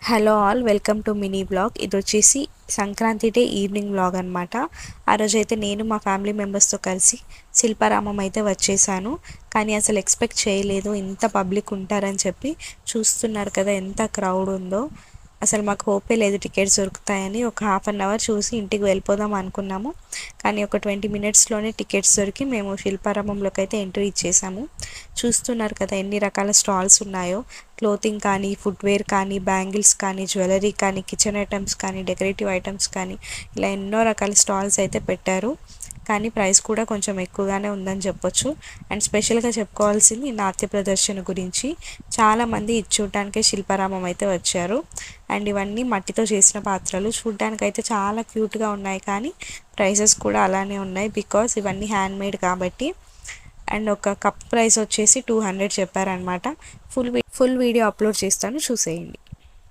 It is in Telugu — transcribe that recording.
Hello all, welcome to mini blog. ఇది వచ్చేసి సంక్రాంతి డే ఈవినింగ్ బ్లాగ్ అనమాట. ఆ రోజైతే నేను మా ఫ్యామిలీ మెంబర్స్తో కలిసి శిల్పారామం అయితే వచ్చేసాను. కానీ అసలు ఎక్స్పెక్ట్ చేయలేదు ఇంత పబ్లిక్ ఉంటారని చెప్పి. చూస్తున్నారు కదా ఎంత క్రౌడ్ ఉందో. అసలు మాకు హోపే లేదు టికెట్స్ దొరుకుతాయని. ఒక హాఫ్ అన్ అవర్ చూసి ఇంటికి వెళ్ళిపోదాం అనుకున్నాము. కానీ ఒక 20 మినిట్స్లోనే టికెట్స్ దొరికి మేము శిల్పారామంలోకి అయితే ఎంట్రీ ఇచ్చేసాము. చూస్తున్నారు కదా ఎన్ని రకాల స్టాల్స్ ఉన్నాయో. క్లోతింగ్ కానీ, ఫుట్వేర్ కానీ, బ్యాంగిల్స్ కానీ, జ్యువెలరీ కానీ, కిచెన్ ఐటమ్స్ కానీ, డెకరేటివ్ ఐటమ్స్ కానీ, ఇలా ఎన్నో రకాల స్టాల్స్ అయితే పెట్టారు. కానీ ప్రైస్ కూడా కొంచెం ఎక్కువగానే ఉందని చెప్పొచ్చు. అండ్ స్పెషల్గా చెప్పుకోవాల్సింది నాట్య ప్రదర్శన గురించి. చాలామంది ఇది చూడటానికే శిల్పారామం అయితే వచ్చారు. అండ్ ఇవన్నీ మట్టితో చేసిన పాత్రలు చూడడానికి అయితే చాలా క్యూట్గా ఉన్నాయి. కానీ ప్రైసెస్ కూడా అలానే ఉన్నాయి, బికాస్ ఇవన్నీ హ్యాండ్మేడ్ కాబట్టి. అండ్ ఒక కప్ ప్రైస్ వచ్చేసి 200 చెప్పారనమాట. ఫుల్ వీడియో అప్లోడ్ చేస్తాను, చూసేయండి.